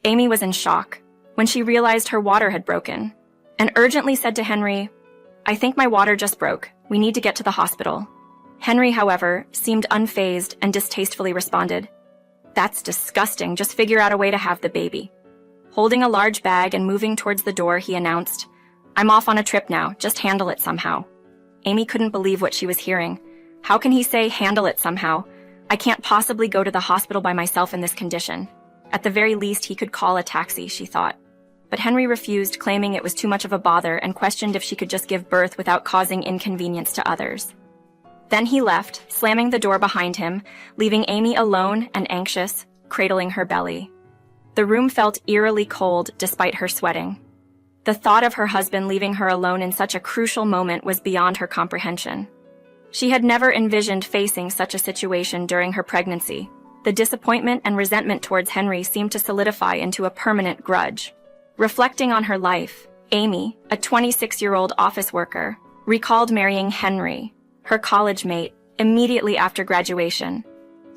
Amy was in shock when she realized her water had broken and urgently said to Henry, "I think my water just broke. We need to get to the hospital." Henry, however, seemed unfazed and distastefully responded, "That's disgusting. Just figure out a way to have the baby." Holding a large bag and moving towards the door, he announced, "I'm off on a trip now. Just handle it somehow." Amy couldn't believe what she was hearing. How can he say, "handle it somehow"? I can't possibly go to the hospital by myself in this condition. At the very least, he could call a taxi, she thought. But Henry refused, claiming it was too much of a bother, and questioned if she could just give birth without causing inconvenience to others. Then he left, slamming the door behind him, leaving Amy alone and anxious, cradling her belly. The room felt eerily cold despite her sweating. The thought of her husband leaving her alone in such a crucial moment was beyond her comprehension. She had never envisioned facing such a situation during her pregnancy. The disappointment and resentment towards Henry seemed to solidify into a permanent grudge. Reflecting on her life, Amy, a 26-year-old office worker, recalled marrying Henry, her college mate, immediately after graduation.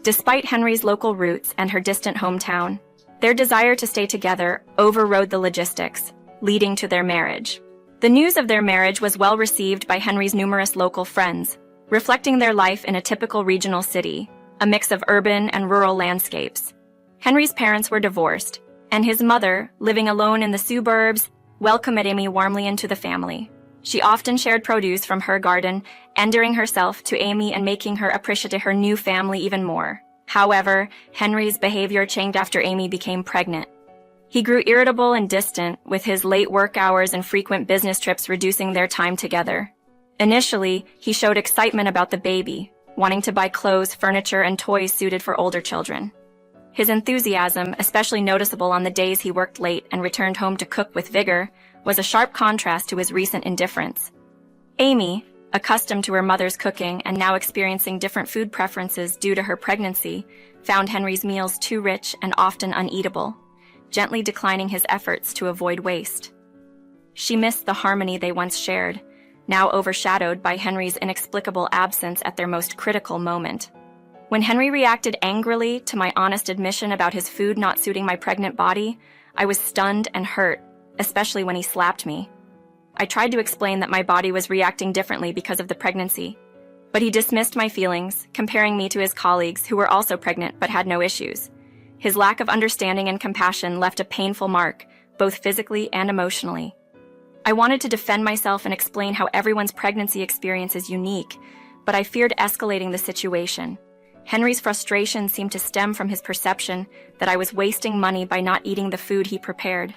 Despite Henry's local roots and her distant hometown, their desire to stay together overrode the logistics, leading to their marriage. The news of their marriage was well received by Henry's numerous local friends, reflecting their life in a typical regional city, a mix of urban and rural landscapes. Henry's parents were divorced, and his mother, living alone in the suburbs, welcomed Amy warmly into the family. She often shared produce from her garden, endearing herself to Amy and making her appreciate her new family even more. However, Henry's behavior changed after Amy became pregnant. He grew irritable and distant, with his late work hours and frequent business trips reducing their time together. Initially, he showed excitement about the baby, wanting to buy clothes, furniture, and toys suited for older children. His enthusiasm, especially noticeable on the days he worked late and returned home to cook with vigor, was a sharp contrast to his recent indifference. Amy, accustomed to her mother's cooking and now experiencing different food preferences due to her pregnancy, found Henry's meals too rich and often uneatable, gently declining his efforts to avoid waste. She missed the harmony they once shared, now overshadowed by Henry's inexplicable absence at their most critical moment. When Henry reacted angrily to my honest admission about his food not suiting my pregnant body, I was stunned and hurt, especially when he slapped me. I tried to explain that my body was reacting differently because of the pregnancy, but he dismissed my feelings, comparing me to his colleagues who were also pregnant but had no issues. His lack of understanding and compassion left a painful mark, both physically and emotionally. I wanted to defend myself and explain how everyone's pregnancy experience is unique, but I feared escalating the situation. Henry's frustration seemed to stem from his perception that I was wasting money by not eating the food he prepared.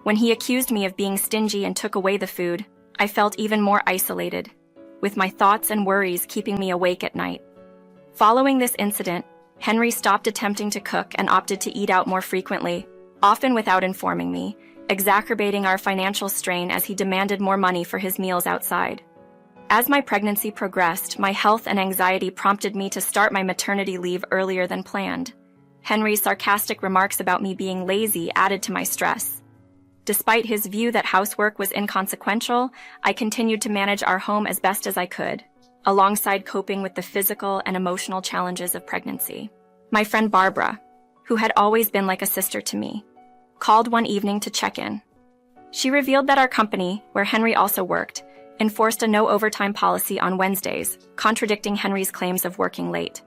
When he accused me of being stingy and took away the food, I felt even more isolated, with my thoughts and worries keeping me awake at night. Following this incident, Henry stopped attempting to cook and opted to eat out more frequently, often without informing me, exacerbating our financial strain as he demanded more money for his meals outside. As my pregnancy progressed, my health and anxiety prompted me to start my maternity leave earlier than planned. Henry's sarcastic remarks about me being lazy added to my stress. Despite his view that housework was inconsequential, I continued to manage our home as best as I could, alongside coping with the physical and emotional challenges of pregnancy. My friend Barbara, who had always been like a sister to me, called one evening to check in. She revealed that our company, where Henry also worked, enforced a no-overtime policy on Wednesdays, contradicting Henry's claims of working late.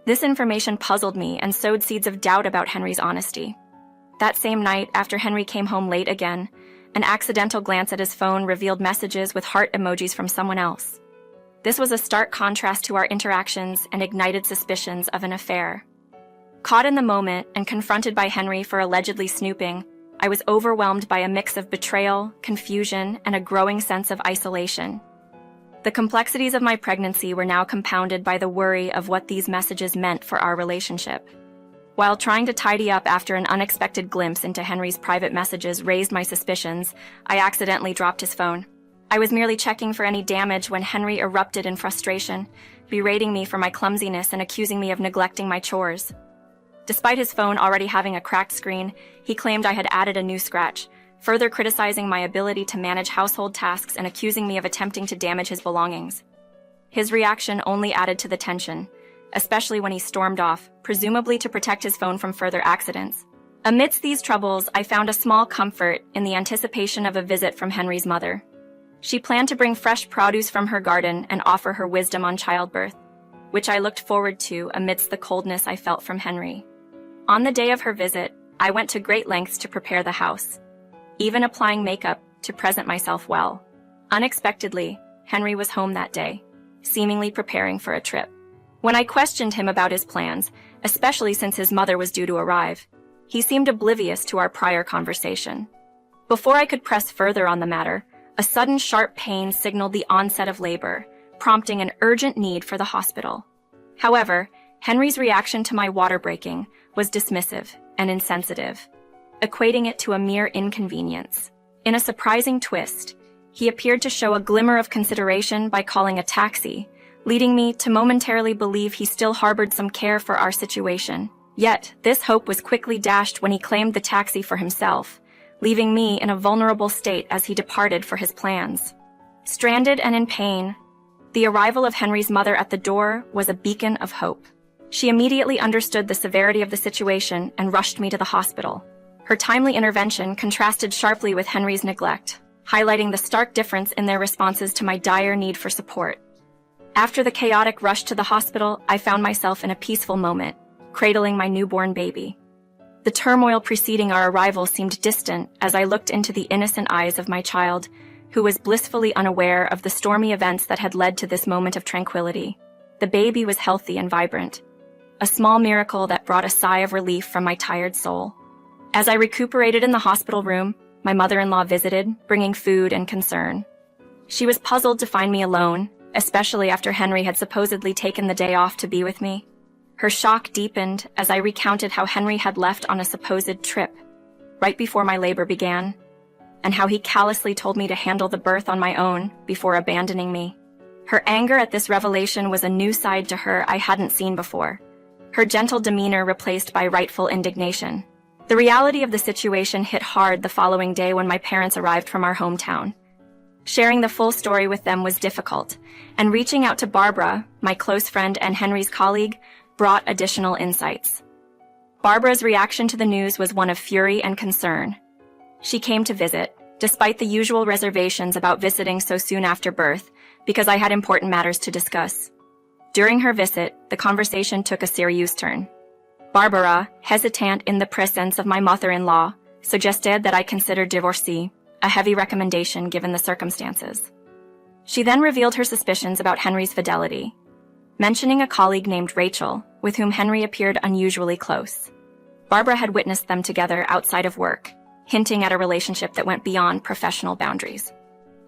This information puzzled me and sowed seeds of doubt about Henry's honesty. That same night, after Henry came home late again, an accidental glance at his phone revealed messages with heart emojis from someone else. This was a stark contrast to our interactions and ignited suspicions of an affair. Caught in the moment and confronted by Henry for allegedly snooping, I was overwhelmed by a mix of betrayal, confusion, and a growing sense of isolation. The complexities of my pregnancy were now compounded by the worry of what these messages meant for our relationship. While trying to tidy up after an unexpected glimpse into Henry's private messages raised my suspicions, I accidentally dropped his phone. I was merely checking for any damage when Henry erupted in frustration, berating me for my clumsiness and accusing me of neglecting my chores. Despite his phone already having a cracked screen, he claimed I had added a new scratch, further criticizing my ability to manage household tasks and accusing me of attempting to damage his belongings. His reaction only added to the tension, especially when he stormed off, presumably to protect his phone from further accidents. Amidst these troubles, I found a small comfort in the anticipation of a visit from Henry's mother. She planned to bring fresh produce from her garden and offer her wisdom on childbirth, which I looked forward to amidst the coldness I felt from Henry. On the day of her visit, I went to great lengths to prepare the house, even applying makeup to present myself well. Unexpectedly, Henry was home that day, seemingly preparing for a trip. When I questioned him about his plans, especially since his mother was due to arrive, he seemed oblivious to our prior conversation. Before I could press further on the matter, a sudden sharp pain signaled the onset of labor, prompting an urgent need for the hospital. However, Henry's reaction to my water breaking was dismissive and insensitive, equating it to a mere inconvenience. In a surprising twist, he appeared to show a glimmer of consideration by calling a taxi, leading me to momentarily believe he still harbored some care for our situation. Yet, this hope was quickly dashed when he claimed the taxi for himself, leaving me in a vulnerable state as he departed for his plans. Stranded and in pain, the arrival of Henry's mother at the door was a beacon of hope. She immediately understood the severity of the situation and rushed me to the hospital. Her timely intervention contrasted sharply with Henry's neglect, highlighting the stark difference in their responses to my dire need for support. After the chaotic rush to the hospital, I found myself in a peaceful moment, cradling my newborn baby. The turmoil preceding our arrival seemed distant as I looked into the innocent eyes of my child, who was blissfully unaware of the stormy events that had led to this moment of tranquility. The baby was healthy and vibrant, a small miracle that brought a sigh of relief from my tired soul. As I recuperated in the hospital room, my mother-in-law visited, bringing food and concern. She was puzzled to find me alone, especially after Henry had supposedly taken the day off to be with me. Her shock deepened as I recounted how Henry had left on a supposed trip, right before my labor began, and how he callously told me to handle the birth on my own before abandoning me. Her anger at this revelation was a new side to her I hadn't seen before, her gentle demeanor replaced by rightful indignation. The reality of the situation hit hard the following day when my parents arrived from our hometown. Sharing the full story with them was difficult, and reaching out to Barbara, my close friend and Henry's colleague, brought additional insights. Barbara's reaction to the news was one of fury and concern. She came to visit, despite the usual reservations about visiting so soon after birth, because I had important matters to discuss. During her visit, the conversation took a serious turn. Barbara, hesitant in the presence of my mother-in-law, suggested that I consider divorcee, a heavy recommendation given the circumstances. She then revealed her suspicions about Henry's fidelity, mentioning a colleague named Rachel, with whom Henry appeared unusually close. Barbara had witnessed them together outside of work, hinting at a relationship that went beyond professional boundaries.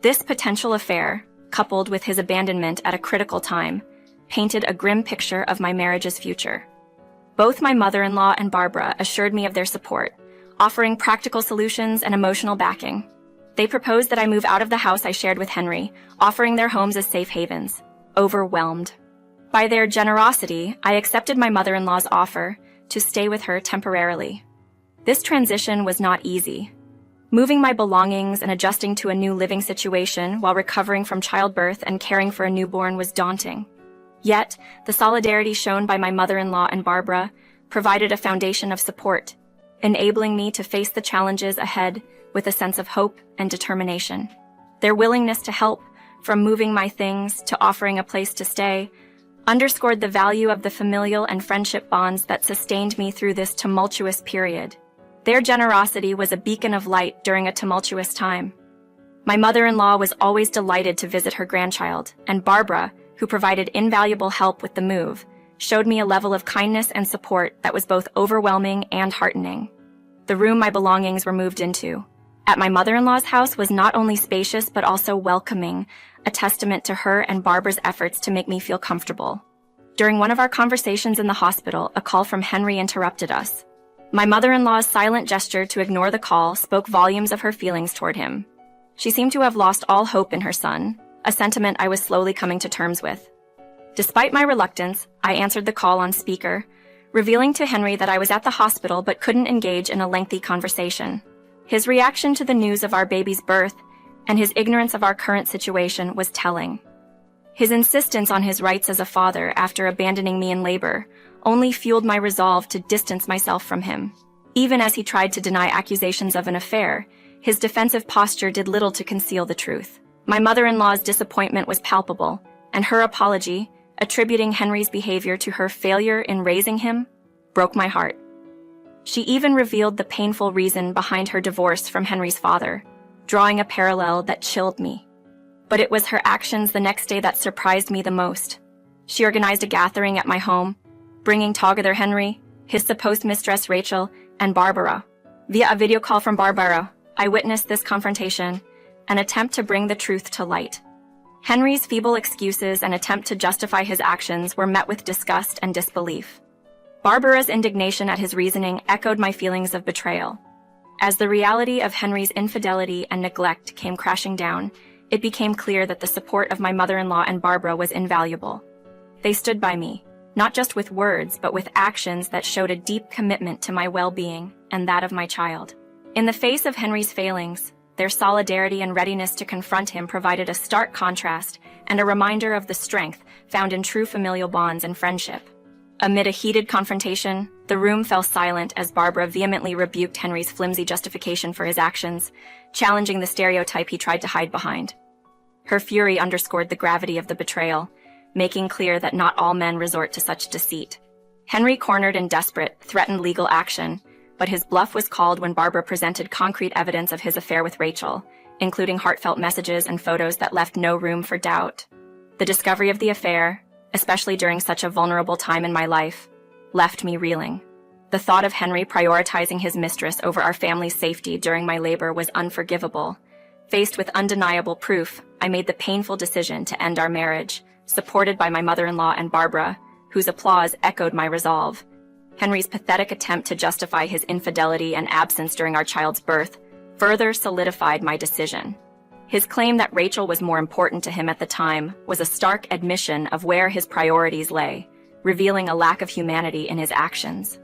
This potential affair, coupled with his abandonment at a critical time, painted a grim picture of my marriage's future. Both my mother-in-law and Barbara assured me of their support, offering practical solutions and emotional backing. They proposed that I move out of the house I shared with Henry, offering their homes as safe havens. Overwhelmed by their generosity, I accepted my mother-in-law's offer to stay with her temporarily. This transition was not easy. Moving my belongings and adjusting to a new living situation while recovering from childbirth and caring for a newborn was daunting. Yet, the solidarity shown by my mother-in-law and Barbara provided a foundation of support, enabling me to face the challenges ahead with a sense of hope and determination. Their willingness to help, from moving my things to offering a place to stay, underscored the value of the familial and friendship bonds that sustained me through this tumultuous period. Their generosity was a beacon of light during a tumultuous time. My mother-in-law was always delighted to visit her grandchild, and Barbara, who provided invaluable help with the move, showed me a level of kindness and support that was both overwhelming and heartening. The room my belongings were moved into at my mother-in-law's house was not only spacious but also welcoming, a testament to her and Barbara's efforts to make me feel comfortable. During one of our conversations in the hospital, a call from Henry interrupted us. My mother-in-law's silent gesture to ignore the call spoke volumes of her feelings toward him. She seemed to have lost all hope in her son, a sentiment I was slowly coming to terms with. Despite my reluctance, I answered the call on speaker, revealing to Henry that I was at the hospital but couldn't engage in a lengthy conversation. His reaction to the news of our baby's birth and his ignorance of our current situation was telling. His insistence on his rights as a father after abandoning me in labor only fueled my resolve to distance myself from him. Even as he tried to deny accusations of an affair, his defensive posture did little to conceal the truth. My mother-in-law's disappointment was palpable, and her apology, attributing Henry's behavior to her failure in raising him, broke my heart. She even revealed the painful reason behind her divorce from Henry's father, drawing a parallel that chilled me. But it was her actions the next day that surprised me the most. She organized a gathering at my home, bringing together Henry, his supposed mistress Rachel, and Barbara. Via a video call from Barbara, I witnessed this confrontation, an attempt to bring the truth to light. Henry's feeble excuses and attempt to justify his actions were met with disgust and disbelief. Barbara's indignation at his reasoning echoed my feelings of betrayal. As the reality of Henry's infidelity and neglect came crashing down, it became clear that the support of my mother-in-law and Barbara was invaluable. They stood by me, not just with words, but with actions that showed a deep commitment to my well-being and that of my child. In the face of Henry's failings, their solidarity and readiness to confront him provided a stark contrast and a reminder of the strength found in true familial bonds and friendship. Amid a heated confrontation, the room fell silent as Barbara vehemently rebuked Henry's flimsy justification for his actions, challenging the stereotype he tried to hide behind. Her fury underscored the gravity of the betrayal, making clear that not all men resort to such deceit. Henry, cornered and desperate, threatened legal action, but his bluff was called when Barbara presented concrete evidence of his affair with Rachel, including heartfelt messages and photos that left no room for doubt. The discovery of the affair, especially during such a vulnerable time in my life, left me reeling. The thought of Henry prioritizing his mistress over our family's safety during my labor was unforgivable. Faced with undeniable proof, I made the painful decision to end our marriage, supported by my mother-in-law and Barbara, whose applause echoed my resolve. Henry's pathetic attempt to justify his infidelity and absence during our child's birth further solidified my decision. His claim that Rachel was more important to him at the time was a stark admission of where his priorities lay, revealing a lack of humanity in his actions.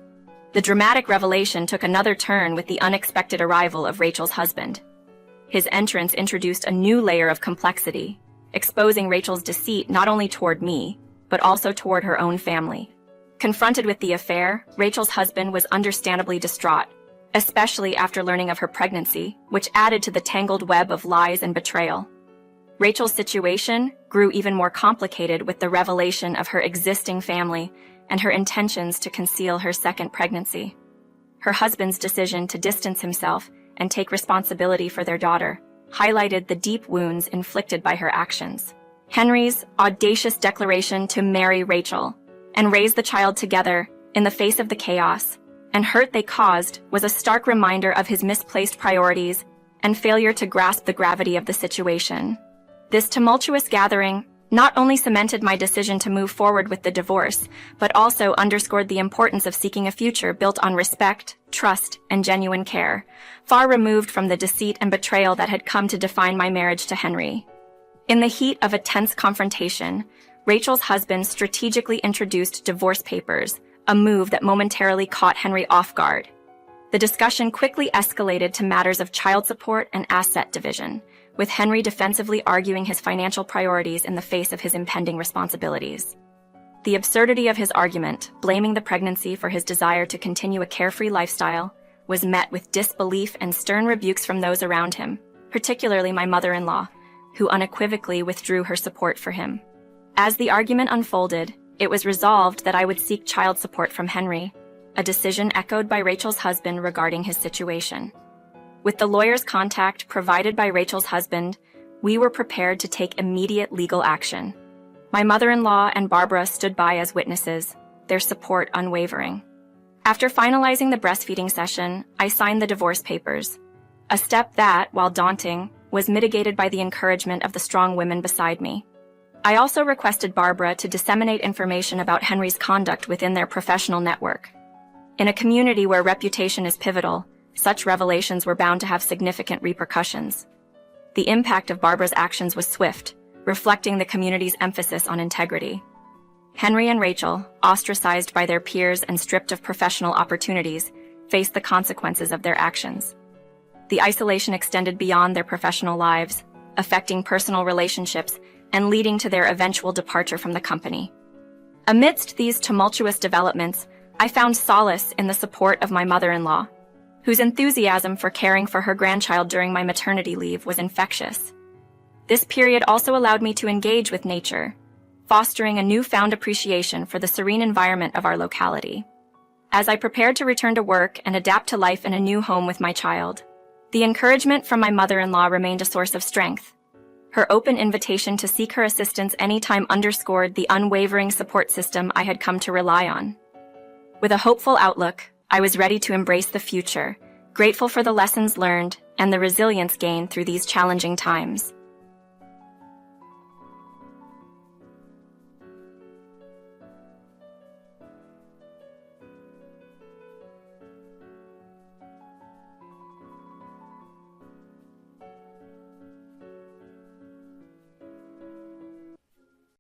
The dramatic revelation took another turn with the unexpected arrival of Rachel's husband. His entrance introduced a new layer of complexity, exposing Rachel's deceit not only toward me, but also toward her own family. Confronted with the affair, Rachel's husband was understandably distraught, especially after learning of her pregnancy, which added to the tangled web of lies and betrayal. Rachel's situation grew even more complicated with the revelation of her existing family and her intentions to conceal her second pregnancy. Her husband's decision to distance himself and take responsibility for their daughter highlighted the deep wounds inflicted by her actions. Henry's audacious declaration to marry Rachel and raise the child together in the face of the chaos and hurt they caused was a stark reminder of his misplaced priorities and failure to grasp the gravity of the situation. This tumultuous gathering not only cemented my decision to move forward with the divorce, but also underscored the importance of seeking a future built on respect, trust, and genuine care, far removed from the deceit and betrayal that had come to define my marriage to Henry. In the heat of a tense confrontation, Rachel's husband strategically introduced divorce papers, a move that momentarily caught Henry off guard. The discussion quickly escalated to matters of child support and asset division, with Henry defensively arguing his financial priorities in the face of his impending responsibilities. The absurdity of his argument, blaming the pregnancy for his desire to continue a carefree lifestyle, was met with disbelief and stern rebukes from those around him, particularly my mother-in-law, who unequivocally withdrew her support for him. As the argument unfolded, it was resolved that I would seek child support from Henry, a decision echoed by Rachel's husband regarding his situation. With the lawyer's contact provided by Rachel's husband, we were prepared to take immediate legal action. My mother-in-law and Barbara stood by as witnesses, their support unwavering. After finalizing the breastfeeding session, I signed the divorce papers, a step that, while daunting, was mitigated by the encouragement of the strong women beside me. I also requested Barbara to disseminate information about Henry's conduct within their professional network. In a community where reputation is pivotal, such revelations were bound to have significant repercussions. The impact of Barbara's actions was swift, reflecting the community's emphasis on integrity. Henry and Rachel, ostracized by their peers and stripped of professional opportunities, faced the consequences of their actions. The isolation extended beyond their professional lives, affecting personal relationships and leading to their eventual departure from the company. Amidst these tumultuous developments, I found solace in the support of my mother-in-law, whose enthusiasm for caring for her grandchild during my maternity leave was infectious. This period also allowed me to engage with nature, fostering a newfound appreciation for the serene environment of our locality. As I prepared to return to work and adapt to life in a new home with my child, the encouragement from my mother-in-law remained a source of strength. Her open invitation to seek her assistance anytime underscored the unwavering support system I had come to rely on. With a hopeful outlook, I was ready to embrace the future, grateful for the lessons learned and the resilience gained through these challenging times.